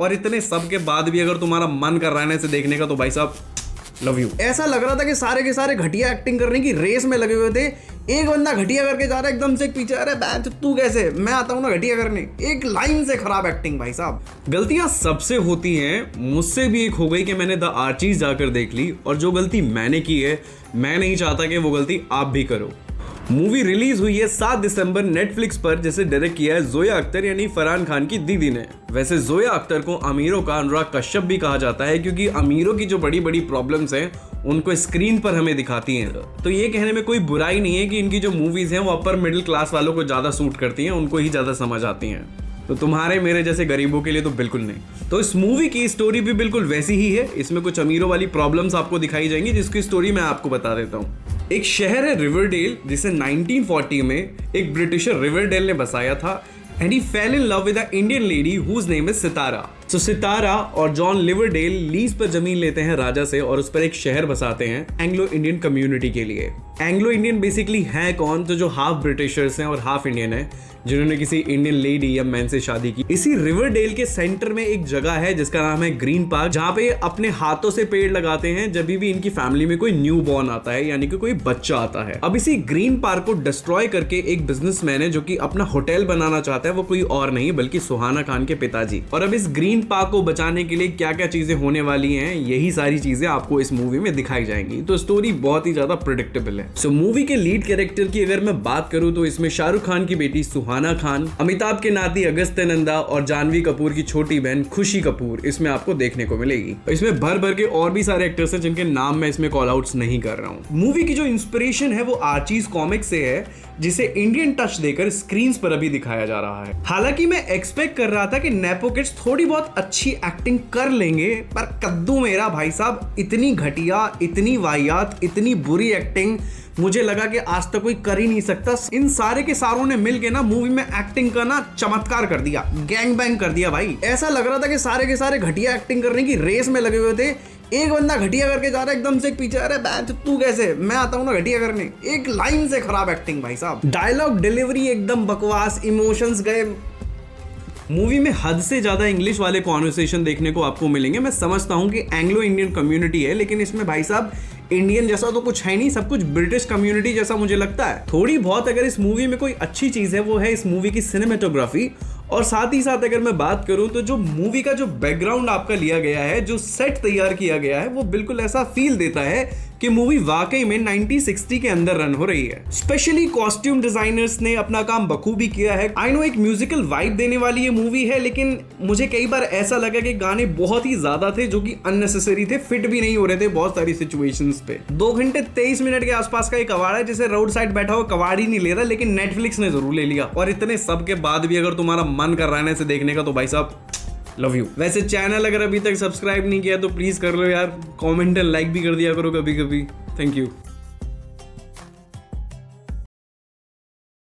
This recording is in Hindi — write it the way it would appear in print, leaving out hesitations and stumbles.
और इतने सब के बाद भी अगर तुम्हारा मन कर रहा है ना इसे देखने का तो भाई साहब लव यू। ऐसा लग रहा था कि सारे के सारे घटिया एक्टिंग करने की रेस में लगे हुए थे। एक बंदा घटिया करके जा रहा है एकदम से पीछे, अरे बैच तू कैसे, मैं आता हूं ना घटिया करने। एक लाइन से खराब एक्टिंग भाई साहब। गलतियां सबसे होती हैं, मुझसे भी एक हो गई कि मैंने द आर्चीज जाकर देख ली, और जो गलती मैंने की है मैं नहीं चाहता कि वो गलती आप भी करो। मूवी रिलीज हुई है 7 दिसंबर नेटफ्लिक्स पर, जिसे डायरेक्ट किया है जोया अख्तर यानी फरहान खान की दीदी ने। वैसे जोया अख्तर को अमीरों का अनुराग कश्यप भी कहा जाता है, क्योंकि अमीरों की जो बड़ी बड़ी प्रॉब्लम्स हैं उनको स्क्रीन पर हमें दिखाती हैं। तो ये कहने में कोई बुराई नहीं है कि इनकी जो मूवीज हैं वो अपर मिडिल क्लास वालों को ज्यादा सूट करती हैं, उनको ही ज्यादा समझ आती हैं। तो तुम्हारे मेरे जैसे गरीबों के लिए तो बिल्कुल नहीं। तो इस मूवी की स्टोरी भी बिल्कुल वैसी ही है। इसमें कुछ अमीरों वाली प्रॉब्लम्स आपको दिखाई जाएंगी, जिसकी स्टोरी मैं आपको बता देता हूँ। एक शहर है रिवरडेल, जिसे 1940 में एक ब्रिटिशर रिवरडेल ने बसाया था, and he fell in love with a Indian lady whose name is Sitara. तो सितारा और जॉन लिवरडेल लीज पर जमीन लेते हैं राजा से और उस पर एक शहर बसाते हैं एंग्लो इंडियन कम्युनिटी के लिए। एंग्लो इंडियन बेसिकली है कौन, तो जो हाफ ब्रिटिशर्स हैं और हाफ इंडियन है, जिन्होंने किसी इंडियन लेडी या मैन से शादी की। इसी रिवरडेल के सेंटर में एक जगह है जिसका नाम है ग्रीन पार्क, जहाँ पे अपने हाथों से पेड़ लगाते हैं जब भी इनकी फैमिली में कोई न्यू बॉर्न आता है, यानी कि कोई बच्चा आता है। अब इसी ग्रीन पार्क को डिस्ट्रॉय करके एक बिजनेसमैन है जो कि अपना होटल बनाना चाहता है, वो कोई और नहीं बल्कि सुहाना खान के पिताजी। और अब इस ग्रीन पार्क को बचाने के लिए क्या क्या चीजें होने वाली हैं, यही सारी चीजें आपको इस मूवी में दिखाई जाएंगी। तो स्टोरी बहुत ही ज्यादा प्रेडिक्टेबल है। सो मूवी के लीड कैरेक्टर की अगर मैं बात करूं तो इसमें शाहरुख खान की बेटी सुहाना खान, अमिताभ के नाती अगस्त्य नंदा और जानवी कपूर की छोटी बहन खुशी कपूर इसमें आपको देखने को मिलेगी। इसमें भर भर के और भी सारे एक्टर्स हैं जिनके नाम मैं इसमें कॉल आउट्स नहीं कर रहा हूं। मूवी की जो इंस्पिरेशन है वो आर्चीज कॉमिक से है, जिसे इंडियन टच देकर स्क्रीन्स पर अभी दिखाया जा रहा है। हालांकि मैं एक्सपेक्ट कर रहा था कि नेपो किड्स थोड़ी बहुत अच्छी एक्टिंग कर लेंगे, पर कद्दू मेरा भाई साहब, इतनी घटिया, इतनी वाहियात, इतनी बुरी एक्टिंग मुझे लगा कि आज तक कोई कर ही नहीं सकता। इन सारे के सारों ने मिलके ना मूवी में एक्टिंग का ना चमत्कार कर दिया, गैंग बैंग कर दिया भाई। ऐसा लग रहा था कि सारे के सारे घटिया एक्टिंग करने की रेस में लगे हुए थे। एक बंदा घटिया करके जा रहा है एकदम से पीछे, अरे बैच तू कैसे, मैं आता हूं ना घटिया करने। एक लाइन से खराब एक्टिंग भाई साहब। डायलॉग डिलीवरी एकदम बकवास, इमोशंस गए। मूवी में हद से ज्यादा इंग्लिश वाले कॉन्वर्सेशन देखने को आपको मिलेंगे। मैं समझता हूं कि एंग्लो इंडियन कम्युनिटी है, लेकिन इसमें भाई साहब इंडियन जैसा तो कुछ है नहीं, सब कुछ ब्रिटिश कम्युनिटी जैसा मुझे लगता है। थोड़ी बहुत अगर इस मूवी में कोई अच्छी चीज है वो है इस मूवी की सिनेमेटोग्राफी। और साथ ही साथ अगर मैं बात करूं तो जो मूवी का जो बैकग्राउंड आपका लिया गया है, जो सेट तैयार किया गया है, वो बिल्कुल ऐसा फील देता है कि मूवी वाकई में 1960 के अंदर रन हो रही है। स्पेशली कॉस्ट्यूम डिजाइनर्स ने अपना काम बखूबी किया है। आई नो एक म्यूजिकल वाइब देने वाली ये मूवी है, लेकिन मुझे कई बार ऐसा लगा कि गाने बहुत ही ज्यादा थे जो कि अननेसेसरी थे, फिट भी नहीं हो रहे थे बहुत सारी सिचुएशंस पे। 2 घंटे 23 मिनट के आसपास का एक कवाड़ है, जिसे रोड साइड बैठा हुआ कवाड़ ही नहीं ले रहा, लेकिन नेटफ्लिक्स ने जरूर ले लिया। और इतने सब के बाद भी अगर तुम्हारा मन कर रहा है इसे देखने का तो भाई साहब लव यू। वैसे चैनल अगर अभी तक सब्सक्राइब नहीं किया तो प्लीज कर लो यार, कमेंट एंड लाइक भी कर दिया करो कभी कभी। Thank you.